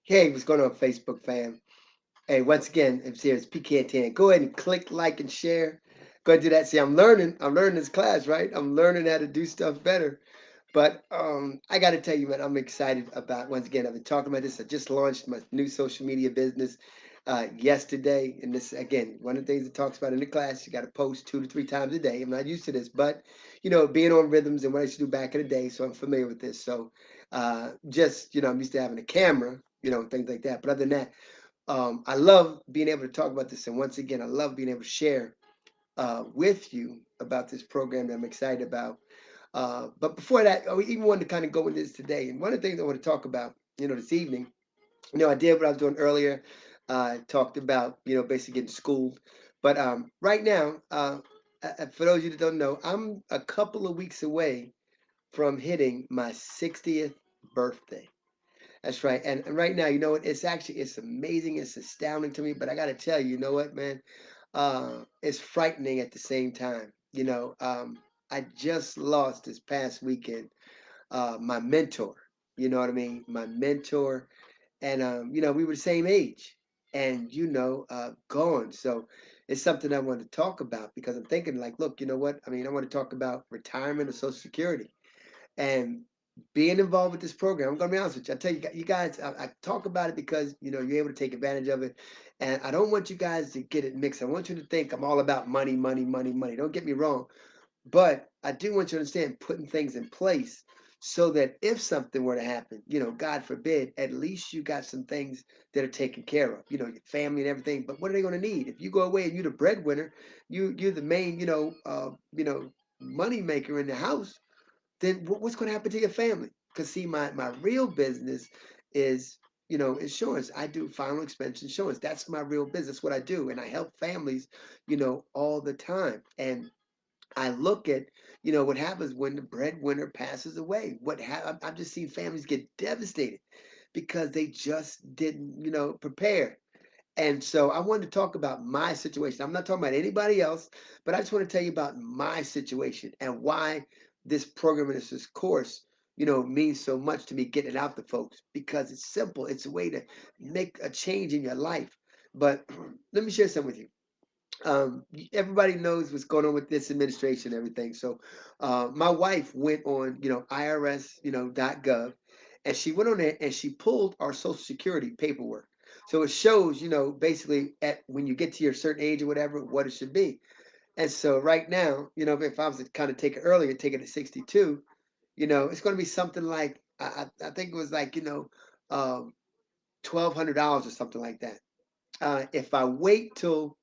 Hey, what's going on, Facebook fam? Hey, once again, it's PK10. Go ahead and click like and share. Go ahead and do that. See, I'm learning. I'm learning this class, right? I'm learning how to do stuff better. But I got to tell you, man, I'm excited about. Once again, I've been talking about this. I just launched my new social media business yesterday, and this again, one of the things it talks about in the class. You got to post 2 to 3 times a day. I'm not used to this, but being on rhythms and what I used to do back in the day, so I'm familiar with this. So just I'm used to having a camera, things like that. But other than that, I love being able to talk about this, and once again, I love being able to share with you about this program that I'm excited about. But before that, I even wanted to kind of go into this today. And one of the things I want to talk about, this evening, I did what I was doing earlier. Talked about, basically getting schooled. But right now, for those of you that don't know, I'm a couple of weeks away from hitting my 60th birthday. That's right. And right now, you know what? It's amazing. It's astounding to me. But I got to tell you, you know what, man? It's frightening at the same time. I just lost this past weekend my mentor. You know what I mean? My mentor, and we were the same age, and gone. So it's something I want to talk about because I'm thinking, like, look, you know what? I mean, I want to talk about retirement or Social Security and being involved with this program. I'm gonna be honest with you. I tell you, you guys, I talk about it because you're able to take advantage of it, and I don't want you guys to get it mixed. I want you to think I'm all about money, money, money, money. Don't get me wrong, but I do want you to understand putting things in place so that if something were to happen, God forbid, at least you got some things that are taken care of. Your family and everything. But what are they going to need if you go away and you're the breadwinner? You're the main, money maker in the house, then what's going to happen to your family? Because see, my real business is insurance. I do final expense insurance. That's my real business. What I do, and I help families, all the time. And I look at what happens when the breadwinner passes away. I've just seen families get devastated because they just didn't prepare. And so I wanted to talk about my situation. I'm not talking about anybody else, but I just want to tell you about my situation and why this program and this course, means so much to me getting it out to folks because it's simple. It's a way to make a change in your life. But let me share something with you. Everybody knows what's going on with this administration and everything. So my wife went on, IRS, .gov, and she went on there and she pulled our Social Security paperwork. So it shows, basically at when you get to your certain age or whatever, what it should be. And so right now, if I was to kind of take it earlier, take it at 62, it's going to be something like I think it was like $1,200 or something like that. If I wait till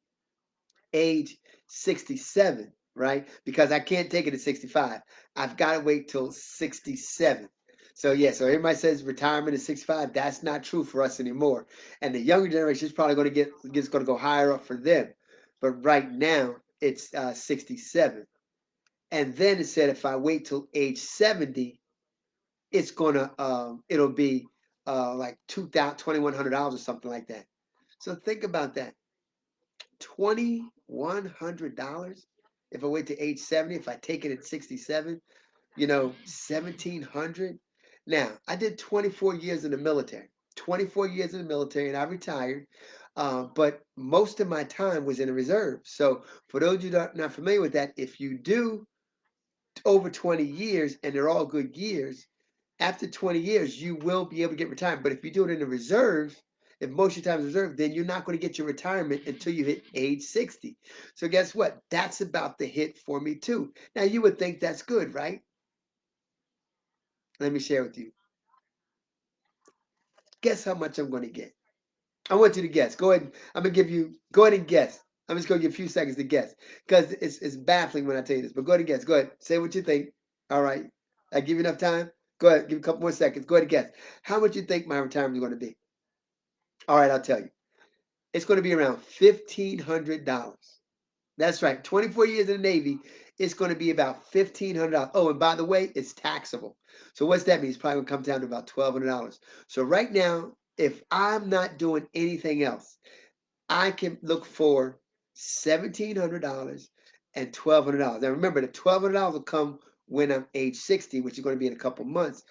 age 67, right? Because I can't take it at 65. I've got to wait till 67. So yeah, so everybody says retirement is 65. That's not true for us anymore. And the younger generation is probably going to it's going to go higher up for them. But right now it's 67. And then it said if I wait till age 70, it's gonna it'll be like $2,100 or something like that. So think about that. $2,100 if I wait to age 70, if I take it at 67, 1,700. Now, I did 24 years in the military, 24 years in the military, and I retired. But most of my time was in the reserve. So, for those of you that are not familiar with that, if you do over 20 years and they're all good years, after 20 years, you will be able to get retirement. But if you do it in the reserve, if most of your time is reserved, then you're not going to get your retirement until you hit age 60. So guess what? That's about the hit for me too. Now you would think that's good, right? Let me share with you. Guess how much I'm going to get? I want you to guess. Go ahead. I'm gonna give you. Go ahead and guess. I'm just gonna give you a few seconds to guess because it's baffling when I tell you this. But go ahead and guess. Go ahead. Say what you think. All right. I give you enough time. Go ahead. Give you a couple more seconds. Go ahead and guess. How much you think my retirement is going to be? All right. I'll tell you. It's going to be around $1,500. That's right. 24 years in the Navy, it's going to be about $1,500. Oh, and by the way, it's taxable. So what's that mean? It's probably going to come down to about $1,200. So right now, if I'm not doing anything else, I can look for $1,700 and $1,200. Now remember, the $1,200 will come when I'm age 60, which is going to be in a couple months.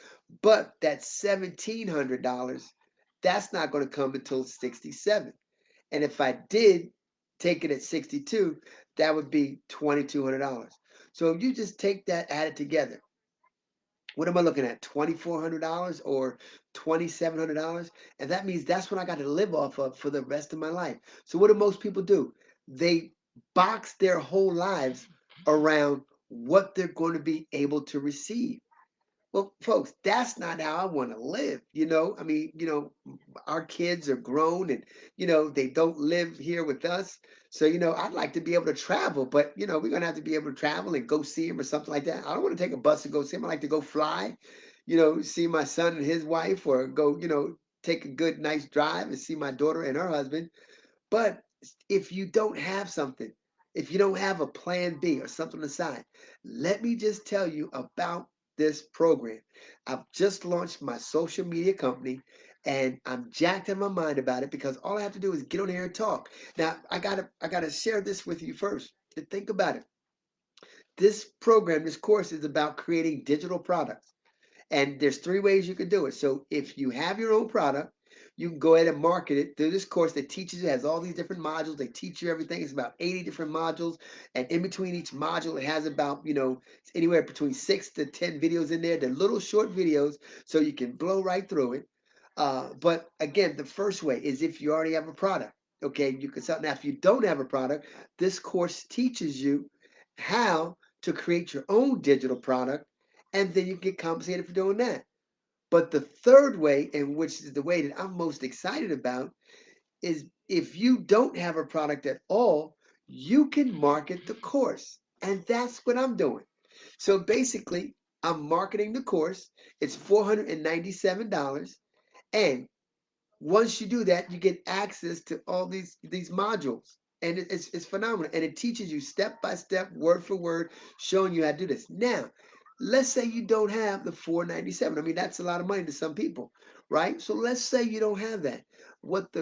But that $1,700 that's not going to come until 67. And if I did take it at 62, that would be $2,200. So if you just take that, add it together, what am I looking at? $2,400 or $2,700? And that means that's what I got to live off of for the rest of my life. So what do most people do? They box their whole lives around what they're going to be able to receive. Well, folks, that's not how I want to live. I mean, our kids are grown and, they don't live here with us. So, I'd like to be able to travel, but, we're going to have to be able to travel and go see him or something like that. I don't want to take a bus to go see him. I like to go fly, see my son and his wife or go, take a good, nice drive and see my daughter and her husband. But if you don't have something, if you don't have a plan B or something aside, let me just tell you about this program. I've just launched my social media company and I'm jacked in my mind about it because all I have to do is get on here and talk. Now, I gotta share this with you first. To think about it. This program, this course is about creating digital products. And there's three ways you can do it. So if you have your own product, you can go ahead and market it through this course that teaches you, has all these different modules. They teach you everything. It's about 80 different modules. And in between each module, it has about, anywhere between 6 to 10 videos in there. They're little short videos, so you can blow right through it. But again, the first way is if you already have a product. Okay, you can sell. Now, if you don't have a product, this course teaches you how to create your own digital product, and then you get compensated for doing that. But the third way, and which is the way that I'm most excited about, is if you don't have a product at all, you can market the course. And that's what I'm doing. So basically, I'm marketing the course. It's $497. And once you do that, you get access to all these modules, and it's phenomenal. And it teaches you step by step, word for word, showing you how to do this. Now, let's say you don't have the 497. I mean, that's a lot of money to some people, right? So let's say you don't have that. What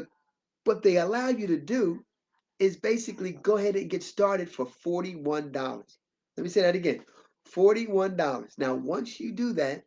they allow you to do is basically go ahead and get started for $41. Let me say that again. $41. Now, once you do that,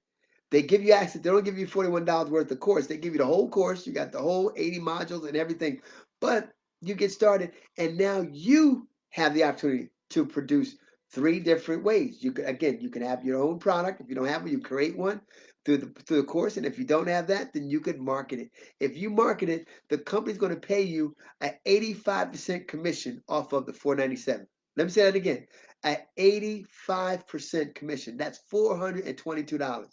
they give you access. They don't give you $41 worth of course. They give you the whole course. You got the whole 80 modules and everything. But you get started, and now you have the opportunity to produce three different ways. You can have your own product. If you don't have one, you create one through the course. And if you don't have that, then you could market it. If you market it, the company's going to pay you an 85% commission off of the 497. Let me say that again. An 85% commission. That's $422.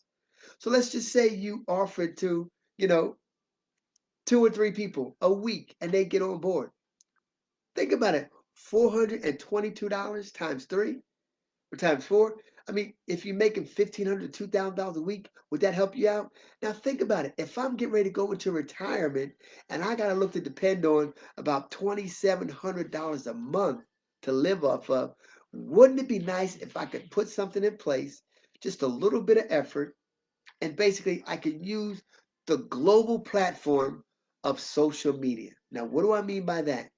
So let's just say you offer it to, you know, 2 or 3 people a week and they get on board. Think about it. $422 times three or times four. I mean, if you're making $1,500 to $2,000 a week, would that help you out? Now think about it. If I'm getting ready to go into retirement and I gotta look to depend on about $2,700 a month to live off of, wouldn't it be nice if I could put something in place, just a little bit of effort, and basically I can use the global platform of social media. Now, what do I mean by that?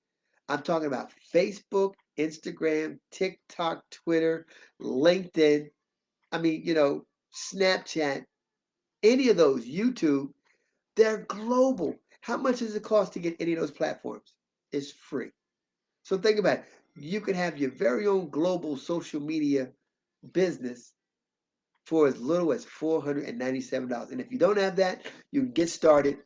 I'm talking about Facebook, Instagram, TikTok, Twitter, LinkedIn. I mean, Snapchat, any of those, YouTube, they're global. How much does it cost to get any of those platforms? It's free. So think about it. You can have your very own global social media business for as little as $497. And if you don't have that, you can get started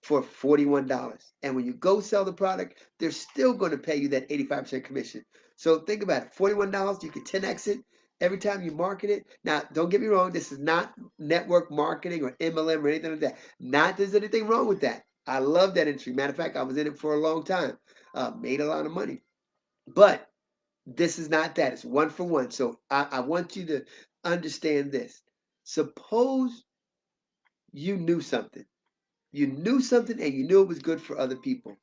for $41. And when you go sell the product, they're still going to pay you that 85% commission. So think about it. $41, you can 10x it every time you market it. Now, don't get me wrong, this is not network marketing or MLM or anything like that. Not there's anything wrong with that. I love that industry. Matter of fact, I was in it for a long time. Made a lot of money. But this is not that. It's one for one. So I want you to understand this. Suppose you knew something. You knew something and you knew it was good for other people.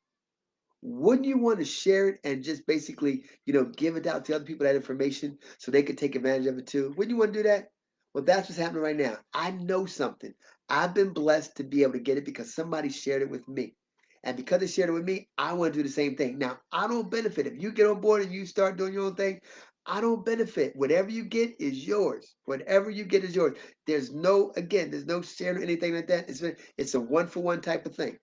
Wouldn't you want to share it and just basically, give it out to other people, that information, so they could take advantage of it too? Wouldn't you want to do that? Well, that's what's happening right now. I know something. I've been blessed to be able to get it because somebody shared it with me. And because they shared it with me, I want to do the same thing. Now, I don't benefit. If you get on board and you start doing your own thing, I don't benefit. Whatever you get is yours. Whatever you get is yours. There's no sharing or anything like that. It's a one for one type of thing.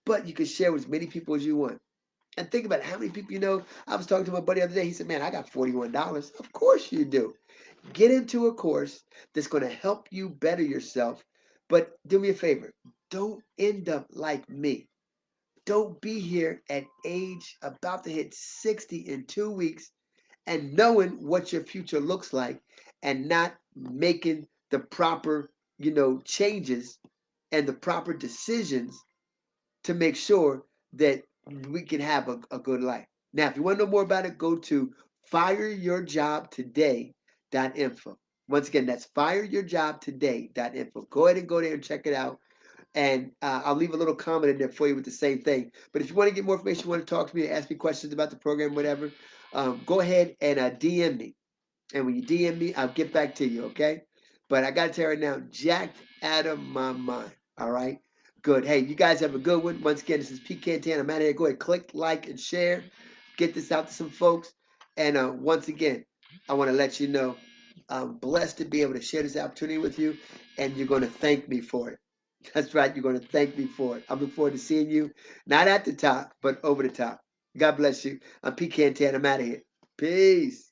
but you can share with as many people as you want. And think about it, how many people you know. I was talking to my buddy the other day. He said, man, I got $41. Of course you do. Get into a course that's going to help you better yourself. But do me a favor, don't end up like me. Don't be here at age about to hit 60 in 2 weeks and knowing what your future looks like and not making the proper, changes and the proper decisions to make sure that we can have a good life. Now, if you want to know more about it, go to fireyourjobtoday.info. Once again, that's fireyourjobtoday.info. Go ahead and go there and check it out. And I'll leave a little comment in there for you with the same thing. But if you want to get more information, you want to talk to me, ask me questions about the program, whatever, go ahead and DM me. And when you DM me, I'll get back to you, okay? But I got to tell you right now, jacked out of my mind. All right? Good. Hey, you guys have a good one. Once again, this is Pete Cantan. I'm out of here. Go ahead, click, like, and share. Get this out to some folks. And once again, I want to let you know I'm blessed to be able to share this opportunity with you, and you're going to thank me for it. That's right. You're going to thank me for it. I look forward to seeing you, not at the top, but over the top. God bless you. I'm Pete Cantan. I'm out of here. Peace.